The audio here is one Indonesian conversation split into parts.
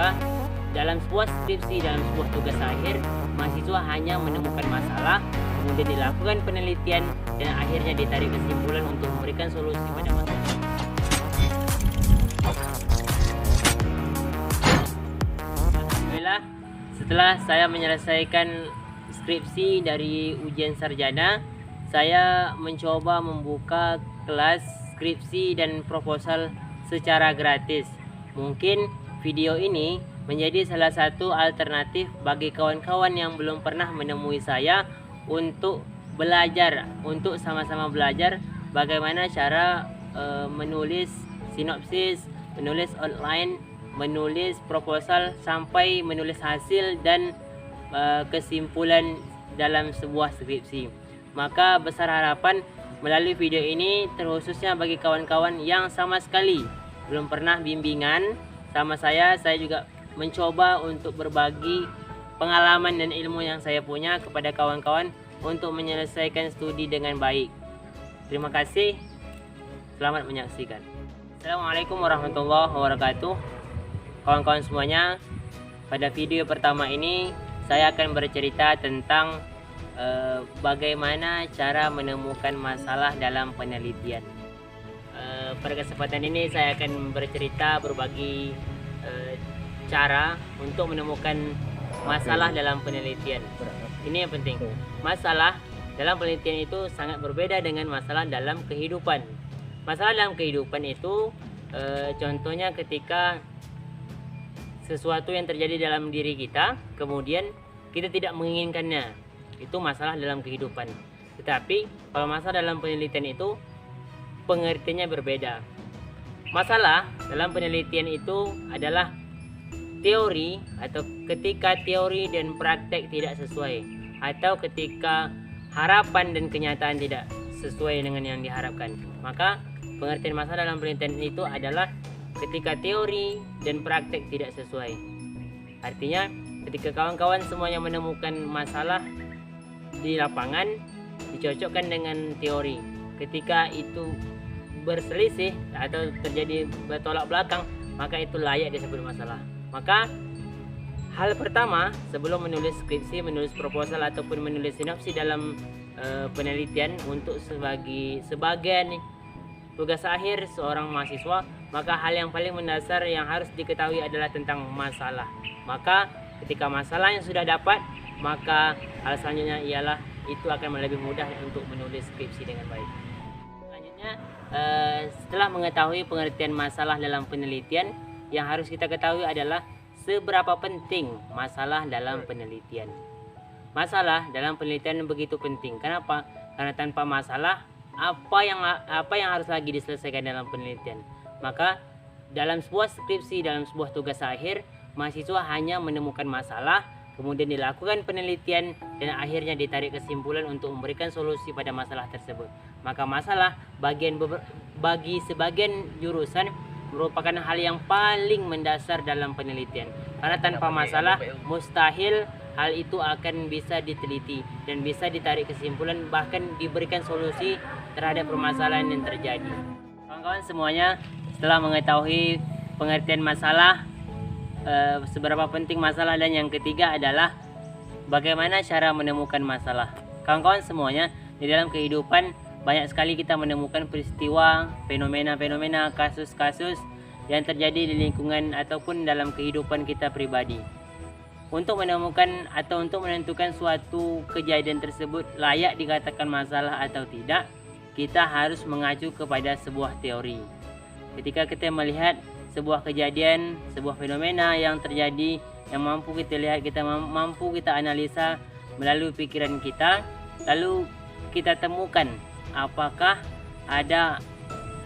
Maka dalam sebuah skripsi, dalam sebuah tugas akhir, mahasiswa hanya menemukan masalah, kemudian dilakukan penelitian, dan akhirnya ditarik kesimpulan untuk memberikan solusi pada masalah. Alhamdulillah, setelah saya menyelesaikan skripsi dari ujian sarjana, saya mencoba membuka kelas skripsi dan proposal secara gratis. Mungkin video ini menjadi salah satu alternatif bagi kawan-kawan yang belum pernah menemui saya untuk belajar, untuk sama-sama belajar bagaimana cara menulis sinopsis, menulis outline, menulis proposal sampai menulis hasil dan kesimpulan dalam sebuah skripsi. Maka besar harapan melalui video ini terkhususnya bagi kawan-kawan yang sama sekali belum pernah bimbingan sama saya juga mencoba untuk berbagi pengalaman dan ilmu yang saya punya kepada kawan-kawan untuk menyelesaikan studi dengan baik. Terima kasih. Selamat menyaksikan. Assalamualaikum warahmatullahi wabarakatuh. Kawan-kawan semuanya, pada video pertama ini saya akan bercerita tentang bagaimana cara menemukan masalah dalam penelitian. Pada kesempatan ini saya akan bercerita berbagi cara untuk menemukan masalah dalam penelitian. Ini yang penting. Masalah dalam penelitian itu sangat berbeda dengan masalah dalam kehidupan. Masalah dalam kehidupan itu contohnya ketika sesuatu yang terjadi dalam diri kita, kemudian kita tidak menginginkannya, itu masalah dalam kehidupan. Tetapi kalau masalah dalam penelitian itu pengertiannya berbeda. Masalah dalam penelitian itu adalah teori atau ketika teori dan praktek tidak sesuai, atau ketika harapan dan kenyataan tidak sesuai dengan yang diharapkan. Maka pengertian masalah dalam penelitian itu adalah ketika teori dan praktek tidak sesuai. Artinya ketika kawan-kawan semuanya menemukan masalah di lapangan, dicocokkan dengan teori. Ketika itu berselisih atau terjadi bertolak belakang, maka itu layak disebut masalah. Maka hal pertama sebelum menulis skripsi, menulis proposal ataupun menulis sinopsis dalam penelitian untuk sebagian tugas akhir seorang mahasiswa, maka hal yang paling mendasar yang harus diketahui adalah tentang masalah. Maka ketika masalah yang sudah dapat, maka hal selanjutnya ialah itu akan lebih mudah untuk menulis skripsi dengan baik. Selanjutnya, setelah mengetahui pengertian masalah dalam penelitian, yang harus kita ketahui adalah seberapa penting masalah dalam penelitian. Masalah dalam penelitian begitu penting. Kenapa? Karena tanpa masalah, apa yang harus lagi diselesaikan dalam penelitian? Maka dalam sebuah skripsi, dalam sebuah tugas akhir, mahasiswa hanya menemukan masalah, kemudian dilakukan penelitian, dan akhirnya ditarik kesimpulan untuk memberikan solusi pada masalah tersebut. Maka masalah bagi sebagian jurusan merupakan hal yang paling mendasar dalam penelitian. Karena tanpa masalah, mustahil hal itu akan bisa diteliti dan bisa ditarik kesimpulan, bahkan diberikan solusi terhadap permasalahan yang terjadi. Kawan-kawan semuanya, setelah mengetahui pengertian masalah, seberapa penting masalah, dan yang ketiga adalah bagaimana cara menemukan masalah. Kawan-kawan semuanya, di dalam kehidupan banyak sekali kita menemukan peristiwa, fenomena-fenomena, kasus-kasus yang terjadi di lingkungan ataupun dalam kehidupan kita pribadi. Untuk menemukan atau untuk menentukan suatu kejadian tersebut layak dikatakan masalah atau tidak, kita harus mengacu kepada sebuah teori. Ketika kita melihat sebuah kejadian, sebuah fenomena yang terjadi, yang mampu kita lihat, kita mampu kita analisa melalui pikiran kita, lalu kita temukan apakah ada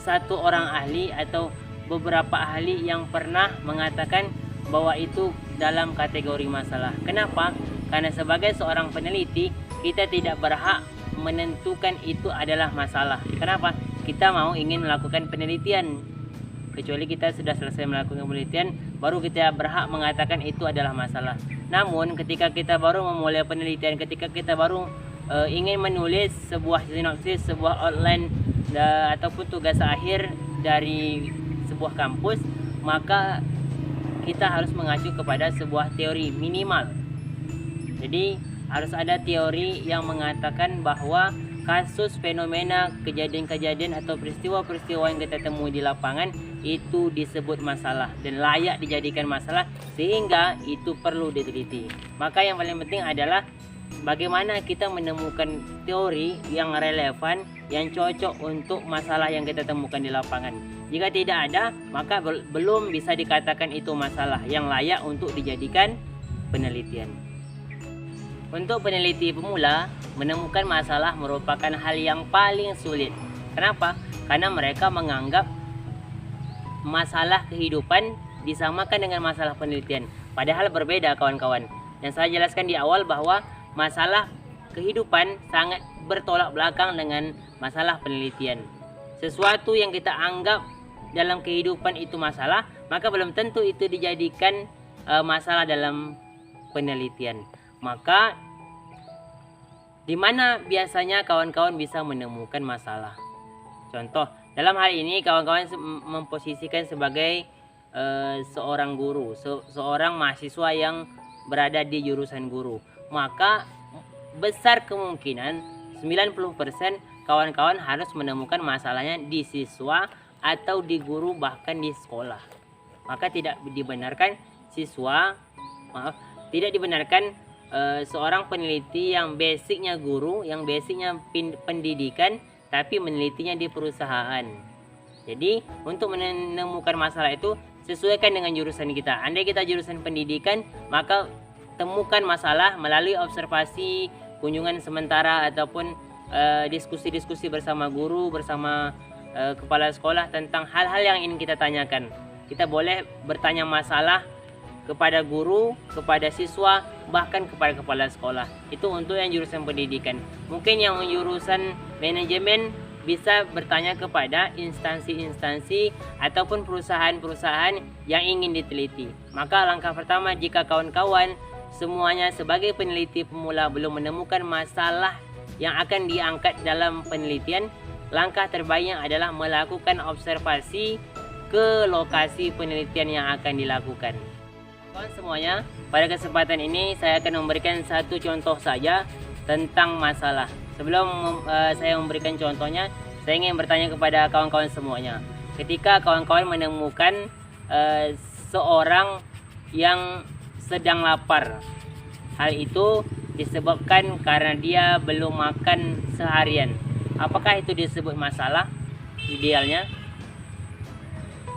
satu orang ahli atau beberapa ahli yang pernah mengatakan bahwa itu dalam kategori masalah. Kenapa? Karena sebagai seorang peneliti, kita tidak berhak menentukan itu adalah masalah. Kenapa? Kita ingin melakukan penelitian. Kecuali kita sudah selesai melakukan penelitian, baru kita berhak mengatakan itu adalah masalah. Namun ketika kita baru memulai penelitian, ketika kita baru ingin menulis sebuah sinopsis, sebuah outline ataupun tugas akhir dari sebuah kampus, maka kita harus mengacu kepada sebuah teori minimal. Jadi harus ada teori yang mengatakan bahwa kasus, fenomena, kejadian-kejadian atau peristiwa-peristiwa yang kita temui di lapangan itu disebut masalah dan layak dijadikan masalah, sehingga itu perlu diteliti. Maka yang paling penting adalah bagaimana kita menemukan teori yang relevan, yang cocok untuk masalah yang kita temukan di lapangan. Jika tidak ada, maka belum bisa dikatakan itu masalah yang layak untuk dijadikan penelitian. Untuk peneliti pemula, menemukan masalah merupakan hal yang paling sulit. Kenapa? Karena mereka menganggap masalah kehidupan disamakan dengan masalah penelitian. Padahal berbeda, kawan-kawan. Dan saya jelaskan di awal bahwa masalah kehidupan sangat bertolak belakang dengan masalah penelitian. Sesuatu yang kita anggap dalam kehidupan itu masalah, maka belum tentu itu dijadikan masalah dalam penelitian. Maka di mana biasanya kawan-kawan bisa menemukan masalah? Contoh, dalam hal ini kawan-kawan memposisikan sebagai seorang guru, seorang mahasiswa yang berada di jurusan guru. Maka besar kemungkinan 90% kawan-kawan harus menemukan masalahnya di siswa atau di guru, bahkan di sekolah. Maka tidak dibenarkan tidak dibenarkan seorang peneliti yang basicnya guru, yang basicnya pendidikan, tapi menelitinya di perusahaan. Jadi untuk menemukan masalah itu sesuaikan dengan jurusan kita. Andai kita jurusan pendidikan, maka temukan masalah melalui observasi, kunjungan sementara, ataupun diskusi-diskusi bersama guru, bersama kepala sekolah tentang hal-hal yang ingin kita tanyakan. Kita boleh bertanya masalah kepada guru, kepada siswa, bahkan kepada kepala sekolah. Itu untuk yang jurusan pendidikan. Mungkin yang jurusan manajemen bisa bertanya kepada instansi-instansi ataupun perusahaan-perusahaan yang ingin diteliti. Maka langkah pertama, jika kawan-kawan semuanya sebagai peneliti pemula belum menemukan masalah yang akan diangkat dalam penelitian, langkah terbaiknya adalah melakukan observasi ke lokasi penelitian yang akan dilakukan. Kawan semuanya, pada kesempatan ini saya akan memberikan satu contoh saja tentang masalah. Sebelum saya memberikan contohnya, saya ingin bertanya kepada kawan-kawan semuanya. Ketika kawan-kawan menemukan seorang yang sedang lapar, hal itu disebabkan karena dia belum makan seharian, apakah itu disebut masalah idealnya?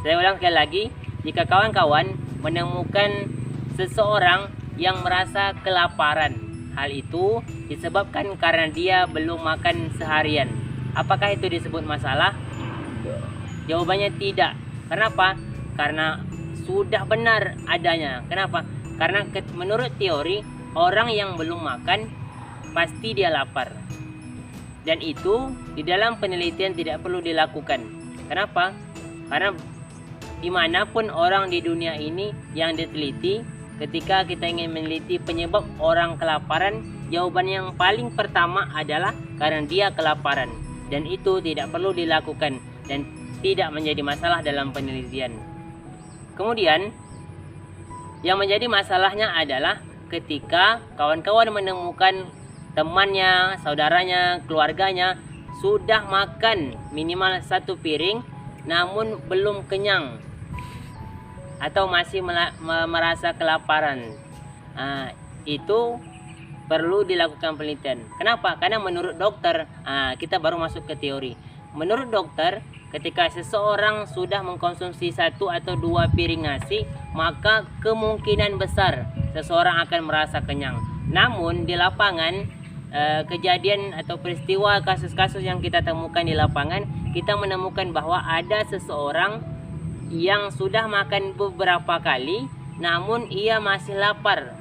Saya ulang sekali lagi, jika kawan-kawan menemukan seseorang yang merasa kelaparan, hal itu disebabkan karena dia belum makan seharian, apakah itu disebut masalah? Jawabannya tidak. Kenapa? Karena sudah benar adanya. Kenapa? Karena menurut teori, orang yang belum makan pasti dia lapar. Dan itu di dalam penelitian tidak perlu dilakukan. Kenapa? Karena dimanapun orang di dunia ini yang diteliti, ketika kita ingin meneliti penyebab orang kelaparan, jawaban yang paling pertama adalah karena dia kelaparan. Dan itu tidak perlu dilakukan dan tidak menjadi masalah dalam penelitian. Kemudian yang menjadi masalahnya adalah ketika kawan-kawan menemukan temannya, saudaranya, keluarganya sudah makan minimal 1 piring namun belum kenyang atau masih merasa kelaparan. Itu perlu dilakukan penelitian. Kenapa? Karena menurut dokter, kita baru masuk ke teori. Menurut dokter, ketika seseorang sudah mengkonsumsi 1 atau 2 piring nasi, maka kemungkinan besar seseorang akan merasa kenyang. Namun di lapangan, kejadian atau peristiwa kasus-kasus yang kita temukan di lapangan, kita menemukan bahwa ada seseorang yang sudah makan beberapa kali namun ia masih lapar.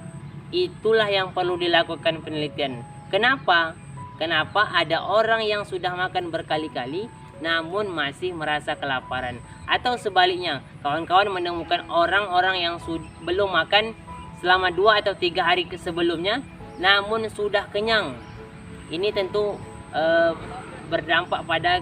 Itulah yang perlu dilakukan penelitian. Kenapa? Kenapa ada orang yang sudah makan berkali-kali namun masih merasa kelaparan? Atau sebaliknya, kawan-kawan menemukan orang-orang yang belum makan selama 2 atau 3 hari sebelumnya namun sudah kenyang. Ini tentu berdampak pada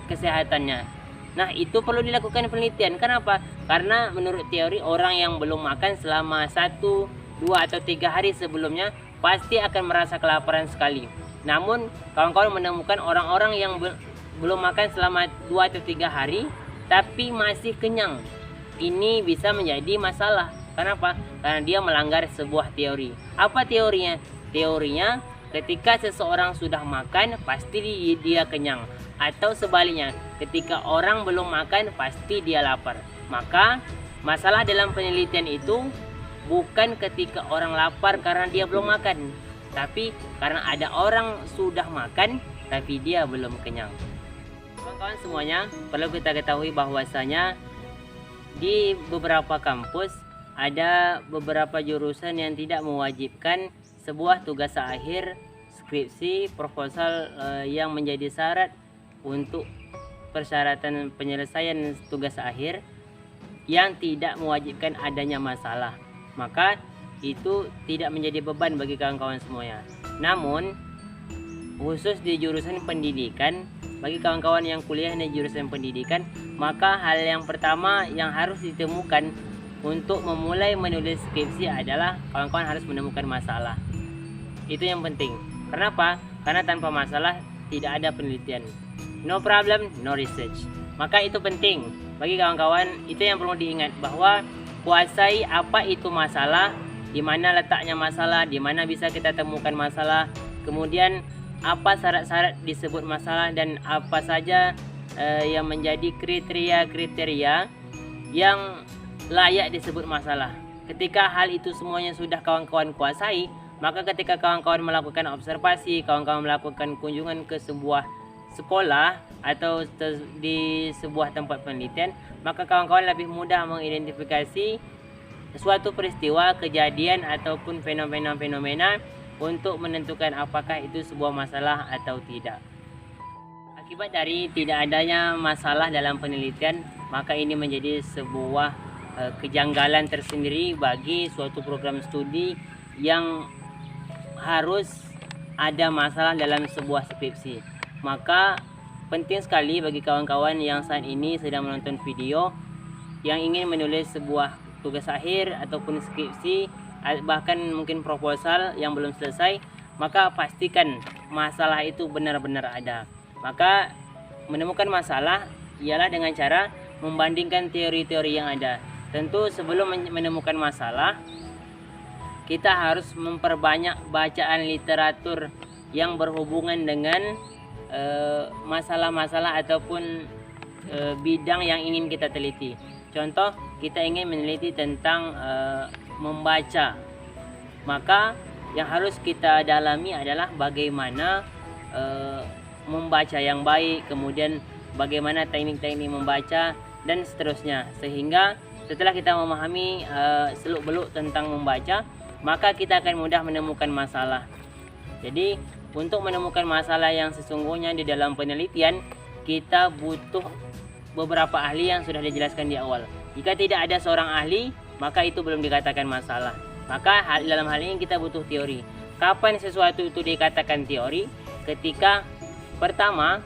kesehatannya. Nah, itu perlu dilakukan penelitian. Kenapa? Karena menurut teori, orang yang belum makan selama 1, 2, atau 3 hari sebelumnya pasti akan merasa kelaparan sekali. Namun, kawan-kawan menemukan orang-orang yang belum makan selama 2 atau 3 hari tapi masih kenyang. Ini bisa menjadi masalah. Kenapa? Karena dia melanggar sebuah teori. Apa teorinya? Teorinya, ketika seseorang sudah makan pasti dia kenyang, atau sebaliknya, ketika orang belum makan pasti dia lapar. Maka masalah dalam penelitian itu bukan ketika orang lapar karena dia belum makan, tapi karena ada orang sudah makan tapi dia belum kenyang. Kawan-kawan semuanya, perlu kita ketahui bahwasanya di beberapa kampus ada beberapa jurusan yang tidak mewajibkan sebuah tugas akhir, skripsi, proposal yang menjadi syarat untuk persyaratan penyelesaian tugas akhir yang tidak mewajibkan adanya masalah. Maka itu tidak menjadi beban bagi kawan-kawan semuanya. Namun khusus di jurusan pendidikan, bagi kawan-kawan yang kuliah di jurusan pendidikan, maka hal yang pertama yang harus ditemukan untuk memulai menulis skripsi adalah kawan-kawan harus menemukan masalah. Itu yang penting. Kenapa? Karena tanpa masalah tidak ada penelitian. No problem, no research. Maka itu penting bagi kawan-kawan. Itu yang perlu diingat, bahwa kuasai apa itu masalah, di mana letaknya masalah, di mana bisa kita temukan masalah, kemudian apa syarat-syarat disebut masalah, dan apa saja yang menjadi kriteria-kriteria yang layak disebut masalah. Ketika hal itu semuanya sudah kawan-kawan kuasai, maka ketika kawan-kawan melakukan observasi, kawan-kawan melakukan kunjungan ke sebuah sekolah atau di sebuah tempat penelitian, maka kawan-kawan lebih mudah mengidentifikasi suatu peristiwa, kejadian, ataupun fenomena-fenomena untuk menentukan apakah itu sebuah masalah atau tidak. Akibat dari tidak adanya masalah dalam penelitian, maka ini menjadi sebuah kejanggalan tersendiri bagi suatu program studi yang harus ada masalah dalam sebuah skripsi. Maka penting sekali bagi kawan-kawan yang saat ini sedang menonton video, yang ingin menulis sebuah tugas akhir ataupun skripsi, bahkan mungkin proposal yang belum selesai, maka pastikan masalah itu benar-benar ada. Maka menemukan masalah ialah dengan cara membandingkan teori-teori yang ada. Tentu sebelum menemukan masalah, kita harus memperbanyak bacaan literatur yang berhubungan dengan masalah-masalah ataupun bidang yang ingin kita teliti. Contoh, kita ingin meneliti tentang membaca, maka yang harus kita dalami adalah bagaimana membaca yang baik, kemudian bagaimana teknik-teknik membaca, dan seterusnya. Sehingga setelah kita memahami seluk-beluk tentang membaca, maka kita akan mudah menemukan masalah. Jadi untuk menemukan masalah yang sesungguhnya di dalam penelitian, kita butuh beberapa ahli yang sudah dijelaskan di awal. Jika tidak ada seorang ahli, maka itu belum dikatakan masalah. Maka dalam hal ini kita butuh teori. Kapan sesuatu itu dikatakan teori? Ketika pertama,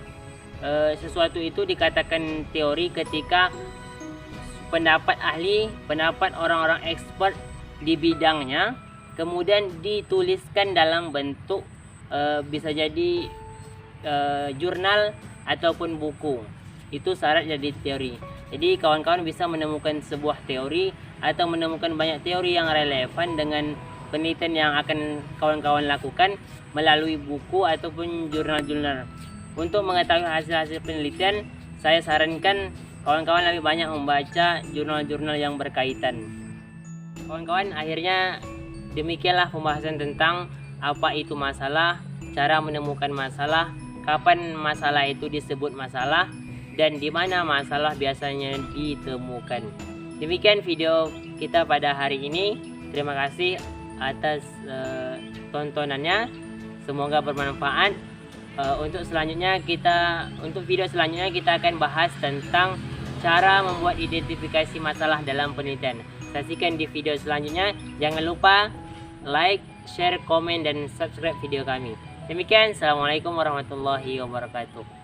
sesuatu itu dikatakan teori ketika pendapat ahli, pendapat orang-orang expert di bidangnya, kemudian dituliskan dalam bentuk bisa jadi jurnal ataupun buku. Itu syarat jadi teori. Jadi kawan-kawan bisa menemukan sebuah teori atau menemukan banyak teori yang relevan dengan penelitian yang akan kawan-kawan lakukan melalui buku ataupun jurnal-jurnal. Untuk mengetahui hasil-hasil penelitian, saya sarankan kawan-kawan lebih banyak membaca jurnal-jurnal yang berkaitan. Kawan-kawan, akhirnya demikianlah pembahasan tentang apa itu masalah, cara menemukan masalah, kapan masalah itu disebut masalah, dan di mana masalah biasanya ditemukan. Demikian video kita pada hari ini. Terima kasih atas tontonannya. Semoga bermanfaat. Untuk video selanjutnya kita akan bahas tentang cara membuat identifikasi masalah dalam penelitian. Saksikan di video selanjutnya. Jangan lupa like, share, komen, dan subscribe video kami. Demikian, assalamualaikum warahmatullahi wabarakatuh.